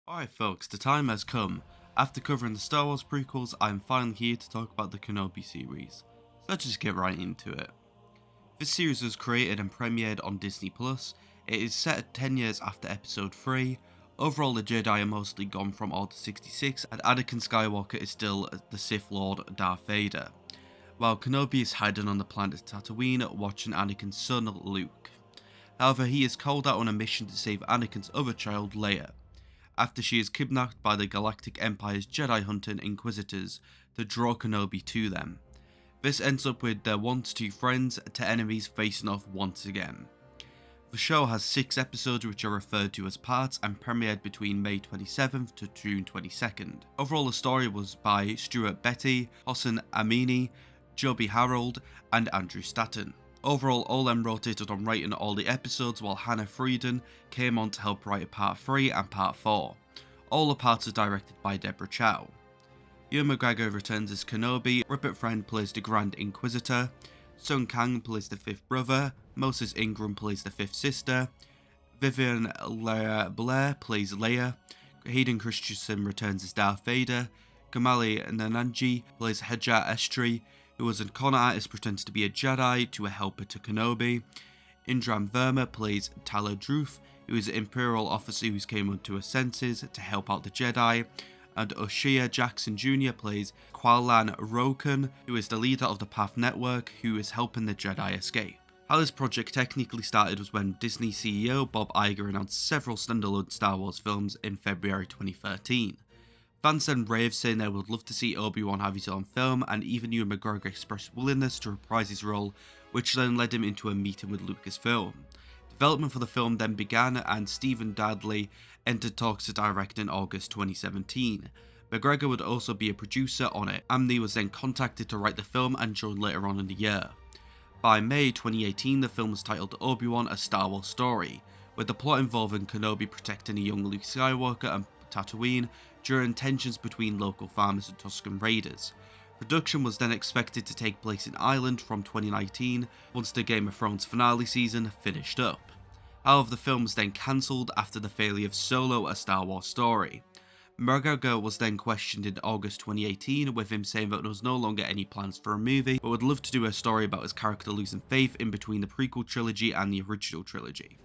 Alright folks, the time has come. After covering the Star Wars prequels, I am finally here to talk about the Kenobi series. So let's just get right into it. This series was created and premiered on Disney+. It is set 10 years after episode 3. Overall, the Jedi are mostly gone from Order 66 and Anakin Skywalker is still the Sith Lord Darth Vader, while Kenobi is hiding on the planet Tatooine watching Anakin's son Luke. However, he is called out on a mission to save Anakin's other child Leia, after she is kidnapped by the Galactic Empire's Jedi hunting Inquisitors to draw Kenobi to them. This ends up with their once two friends to enemies facing off once again. The show has 6 episodes which are referred to as parts and premiered between May 27th to June 22nd. Overall, the story was by Stuart Beattie, Hossein Amini, Joby Harold and Andrew Stanton. Overall, all them rotated on writing all the episodes, while Hannah Frieden came on to help write part 3 and part 4. All the parts are directed by Deborah Chow. Ewan McGregor returns as Kenobi, Rupert Friend plays the Grand Inquisitor, Sung Kang plays the 5th brother, Moses Ingram plays the 5th sister, Vivian Leia Blair plays Leia, Hayden Christensen returns as Darth Vader, Kamali Nananji plays Hajar Estri, who was a con artist pretends to be a Jedi to a helper to Kenobi. Indram Verma plays Tala Druth, who is an Imperial officer who's came onto her senses to help out the Jedi. And O'Shea Jackson Jr. plays Qualan Roken, who is the leader of the Path Network, who is helping the Jedi escape. How this project technically started was when Disney CEO Bob Iger announced several standalone Star Wars films in February 2013. Fans then raved, saying they would love to see Obi-Wan have his own film, and even Ewan McGregor expressed willingness to reprise his role, which then led him into a meeting with Lucasfilm. Development for the film then began, and Stephen Dudley entered talks to direct in August 2017. McGregor would also be a producer on it. Amney was then contacted to write the film and joined later on in the year. By May 2018, the film was titled Obi-Wan: A Star Wars Story, with the plot involving Kenobi protecting a young Luke Skywalker and Tatooine during tensions between local farmers and Tusken Raiders. Production was then expected to take place in Ireland from 2019 once the Game of Thrones finale season finished up. However, the film was then cancelled after the failure of Solo: A Star Wars Story. McGregor was then questioned in August 2018, with him saying that there was no longer any plans for a movie, but would love to do a story about his character losing faith in between the prequel trilogy and the original trilogy.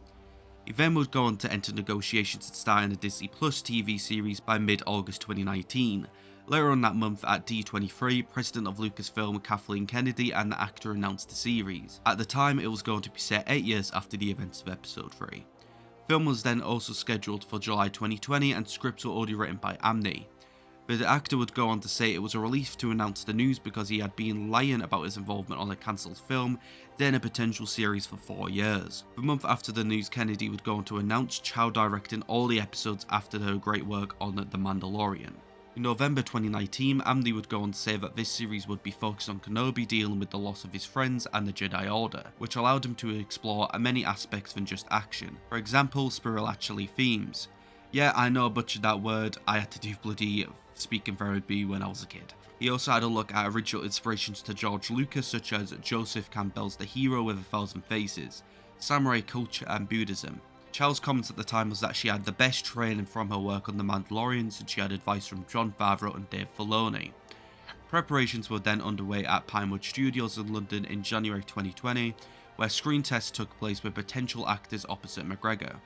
He then would go on to enter negotiations to star in a Disney Plus TV series by mid-August 2019. Later on that month at D23, president of Lucasfilm Kathleen Kennedy and the actor announced the series. At the time, it was going to be set 8 years after the events of episode 3. The film was then also scheduled for July 2020 and scripts were already written by Amney. But the actor would go on to say it was a relief to announce the news because he had been lying about his involvement on a cancelled film, then a potential series for 4 years. The month after the news, Kennedy would go on to announce Chow directing all the episodes after her great work on The Mandalorian. In November 2019, Amney would go on to say that this series would be focused on Kenobi dealing with the loss of his friends and the Jedi Order, which allowed him to explore many aspects than just action. For example, spirituality themes. Yeah, I know I butchered that word, I had to do bloody speaking therapy when I was a kid. He also had a look at original inspirations to George Lucas, such as Joseph Campbell's The Hero with a Thousand Faces, samurai culture and Buddhism. Chow's comments at the time was that she had the best training from her work on The Mandalorian, since she had advice from Jon Favreau and Dave Filoni. Preparations were then underway at Pinewood Studios in London in January 2020, where screen tests took place with potential actors opposite McGregor.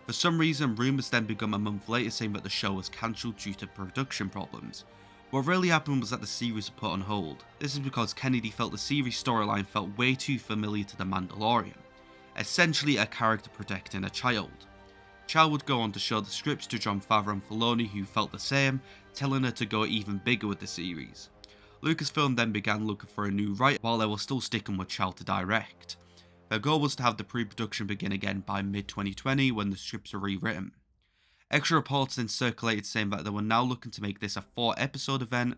For some reason, rumours then began a month later saying that the show was cancelled due to production problems. What really happened was that the series was put on hold. This is because Kennedy felt the series storyline felt way too familiar to The Mandalorian, essentially a character protecting a child. Chow would go on to show the scripts to Jon Favreau and Filoni, who felt the same, telling her to go even bigger with the series. Lucasfilm then began looking for a new writer while they were still sticking with Chow to direct. Their goal was to have the pre-production begin again by mid-2020 when the scripts were rewritten. Extra reports then circulated saying that they were now looking to make this a 4-episode event,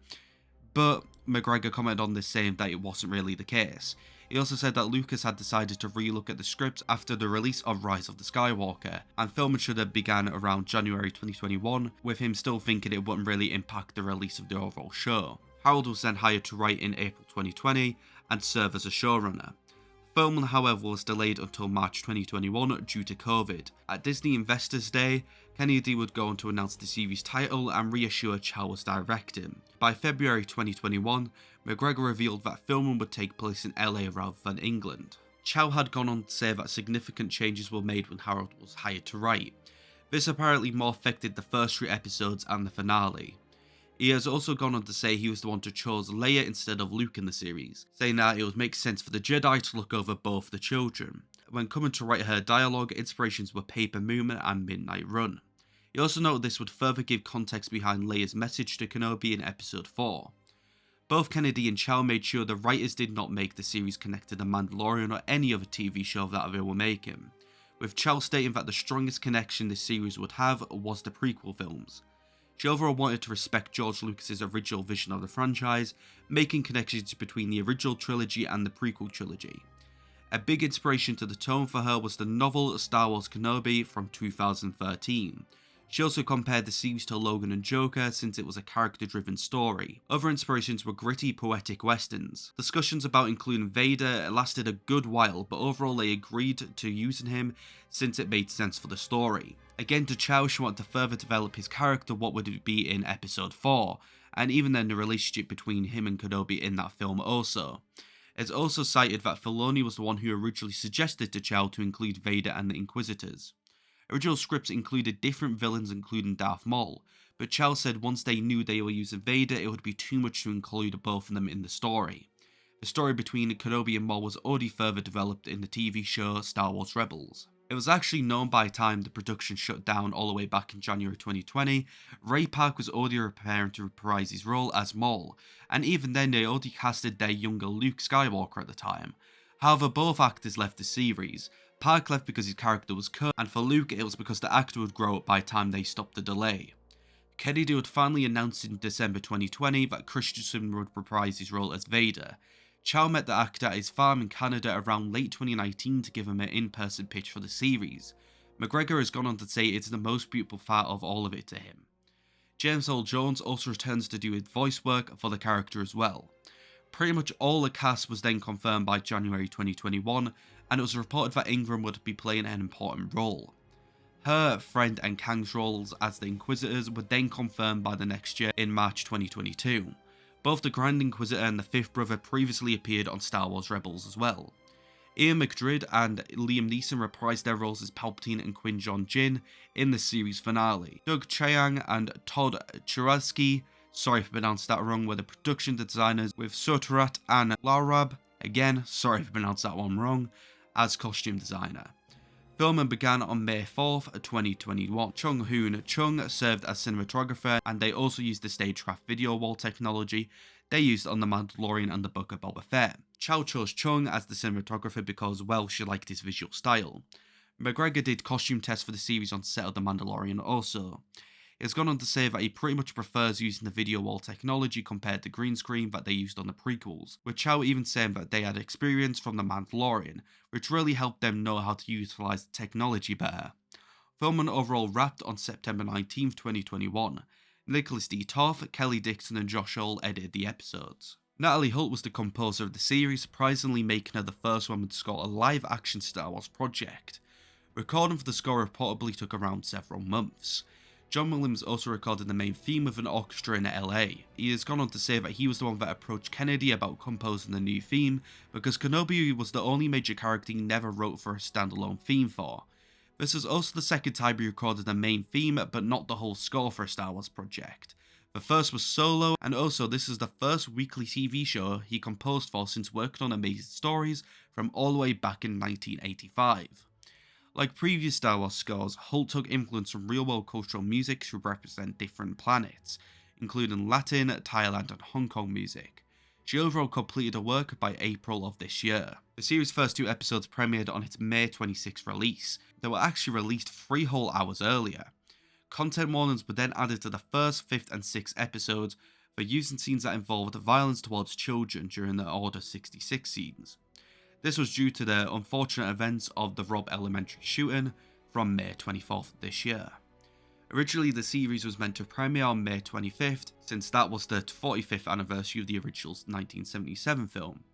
but McGregor commented on this saying that it wasn't really the case. He also said that Lucas had decided to relook at the script after the release of Rise of the Skywalker, and filming should have begun around January 2021, with him still thinking it wouldn't really impact the release of the overall show. Harold was then hired to write in April 2020 and serve as a showrunner. Filming, however, was delayed until March 2021 due to COVID. At Disney Investors Day, Kennedy would go on to announce the series title and reassure Chow was directing. By February 2021, McGregor revealed that filming would take place in LA rather than England. Chow had gone on to say that significant changes were made when Harold was hired to write. This apparently more affected the first 3 episodes and the finale. He has also gone on to say he was the one to chose Leia instead of Luke in the series, saying that it would make sense for the Jedi to look over both the children. When coming to write her dialogue, inspirations were Paper Moon and Midnight Run. He also noted this would further give context behind Leia's message to Kenobi in episode 4. Both Kennedy and Chow made sure the writers did not make the series connect to The Mandalorian or any other TV show that they were making, with Chow stating that the strongest connection this series would have was the prequel films. She overall wanted to respect George Lucas's original vision of the franchise, making connections between the original trilogy and the prequel trilogy. A big inspiration to the tone for her was the novel Star Wars Kenobi from 2013. She also compared the series to Logan and Joker since it was a character-driven story. Other inspirations were gritty, poetic westerns. Discussions about including Vader lasted a good while, but overall they agreed to using him since it made sense for the story. Again, to Chow, she wanted to further develop his character, what would it be in episode 4, and even then the relationship between him and Kenobi in that film also. It's also cited that Filoni was the one who originally suggested to Chow to include Vader and the Inquisitors. Original scripts included different villains including Darth Maul, but Chow said once they knew they were using Vader it would be too much to include both of them in the story. The story between Kenobi and Maul was already further developed in the TV show Star Wars Rebels. It was actually known by the time the production shut down all the way back in January 2020, Ray Park was already preparing to reprise his role as Maul, and even then they already casted their younger Luke Skywalker at the time. However, both actors left the series. Park left because his character was cut, and for Luke it was because the actor would grow up by the time they stopped the delay. Kennedy would finally announce in December 2020 that Christensen would reprise his role as Vader. Chow met the actor at his farm in Canada around late 2019 to give him an in-person pitch for the series. McGregor has gone on to say it's the most beautiful part of all of it to him. James Earl Jones also returns to do his voice work for the character as well. Pretty much all the cast was then confirmed by January 2021, and it was reported that Ingram would be playing an important role. Her, Friend and Kang's roles as the Inquisitors were then confirmed by the next year in March 2022. Both the Grand Inquisitor and the Fifth Brother previously appeared on Star Wars Rebels as well. Ian McDiarmid and Liam Neeson reprised their roles as Palpatine and Qui-Gon Jinn in the series finale. Doug Chiang and Todd Churasky, sorry if I pronounced that wrong, were the production designers, with Sotarat and Larab, again sorry if I pronounced that one wrong, as costume designer. Filming began on May 4th, 2021. Chung Hoon Chung served as cinematographer, and they also used the stagecraft video wall technology they used on The Mandalorian and the Book of Boba Fett. Chow chose Chung as the cinematographer because, well, she liked his visual style. McGregor did costume tests for the series on set of The Mandalorian also. He has gone on to say that he pretty much prefers using the video wall technology compared to green screen that they used on the prequels, with Chow even saying that they had experience from The Mandalorian, which really helped them know how to utilise the technology better. Filming overall wrapped on September 19th, 2021. Nicholas D. Toth, Kelly Dixon and Josh Hull edited the episodes. Natalie Holt was the composer of the series, surprisingly making her the first woman to score a live-action Star Wars project. Recording for the score reportedly took around several months. John Williams also recorded the main theme with an orchestra in LA. He has gone on to say that he was the one that approached Kennedy about composing the new theme, because Kenobi was the only major character he never wrote for a standalone theme for. This was also the second time he recorded the main theme, but not the whole score for a Star Wars project. The first was solo, and also this is the first weekly TV show he composed for since working on Amazing Stories from all the way back in 1985. Like previous Star Wars scores, Holt took influence from real-world cultural music to represent different planets, including Latin, Thailand and Hong Kong music. She overall completed her work by April of this year. The series' first 2 episodes premiered on its May 26th release. They were actually released 3 whole hours earlier. Content warnings were then added to the first, 5th and 6th episodes for using scenes that involved violence towards children during the Order 66 scenes. This was due to the unfortunate events of the Robb Elementary shooting from May 24th this year. Originally the series was meant to premiere on May 25th, since that was the 45th anniversary of the original 1977 film.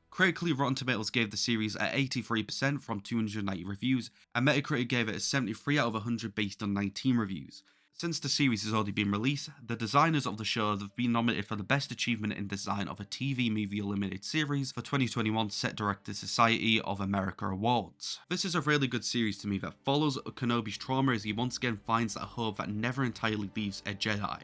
Critically, Rotten Tomatoes gave the series a 83% from 290 reviews, and Metacritic gave it a 73 out of 100 based on 19 reviews. Since the series has already been released, the designers of the show have been nominated for the Best Achievement in Design of a TV Movie or Limited Series for 2021 Set Directors Society of America Awards. This is a really good series to me that follows Kenobi's trauma as he once again finds that hope that never entirely leaves a Jedi.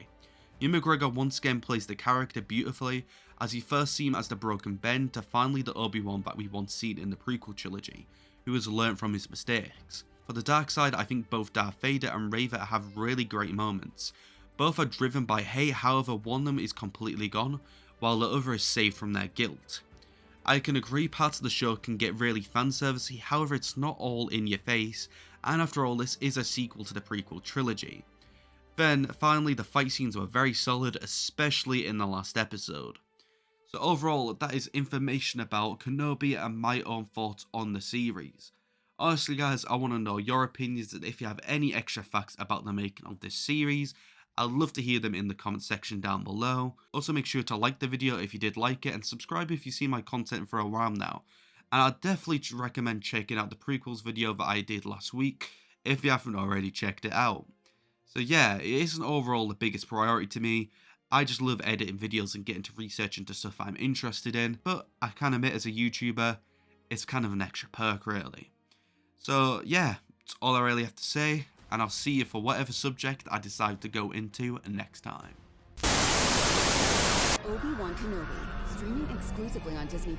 Ewan McGregor once again plays the character beautifully, as he first seen as the broken Ben to finally the Obi-Wan that we once seen in the prequel trilogy, who has learned from his mistakes. For the dark side, I think both Darth Vader and Reva have really great moments. Both are driven by hate, however one of them is completely gone, while the other is saved from their guilt. I can agree parts of the show can get really fanservicey, however it's not all in your face, and after all this is a sequel to the prequel trilogy. Then, finally, the fight scenes were very solid, especially in the last episode. So overall, that is information about Kenobi and my own thoughts on the series. Honestly guys, I want to know your opinions and if you have any extra facts about the making of this series. I'd love to hear them in the comment section down below. Also make sure to like the video if you did like it and subscribe if you've seen my content for a while now. And I'd definitely recommend checking out the prequels video that I did last week if you haven't already checked it out. So yeah, it isn't overall the biggest priority to me. I just love editing videos and getting to research into stuff I'm interested in, but I can admit as a YouTuber, it's kind of an extra perk really. So yeah, that's all I really have to say, and I'll see you for whatever subject I decide to go into next time. Obi-Wan Kenobi, streaming exclusively on Disney+.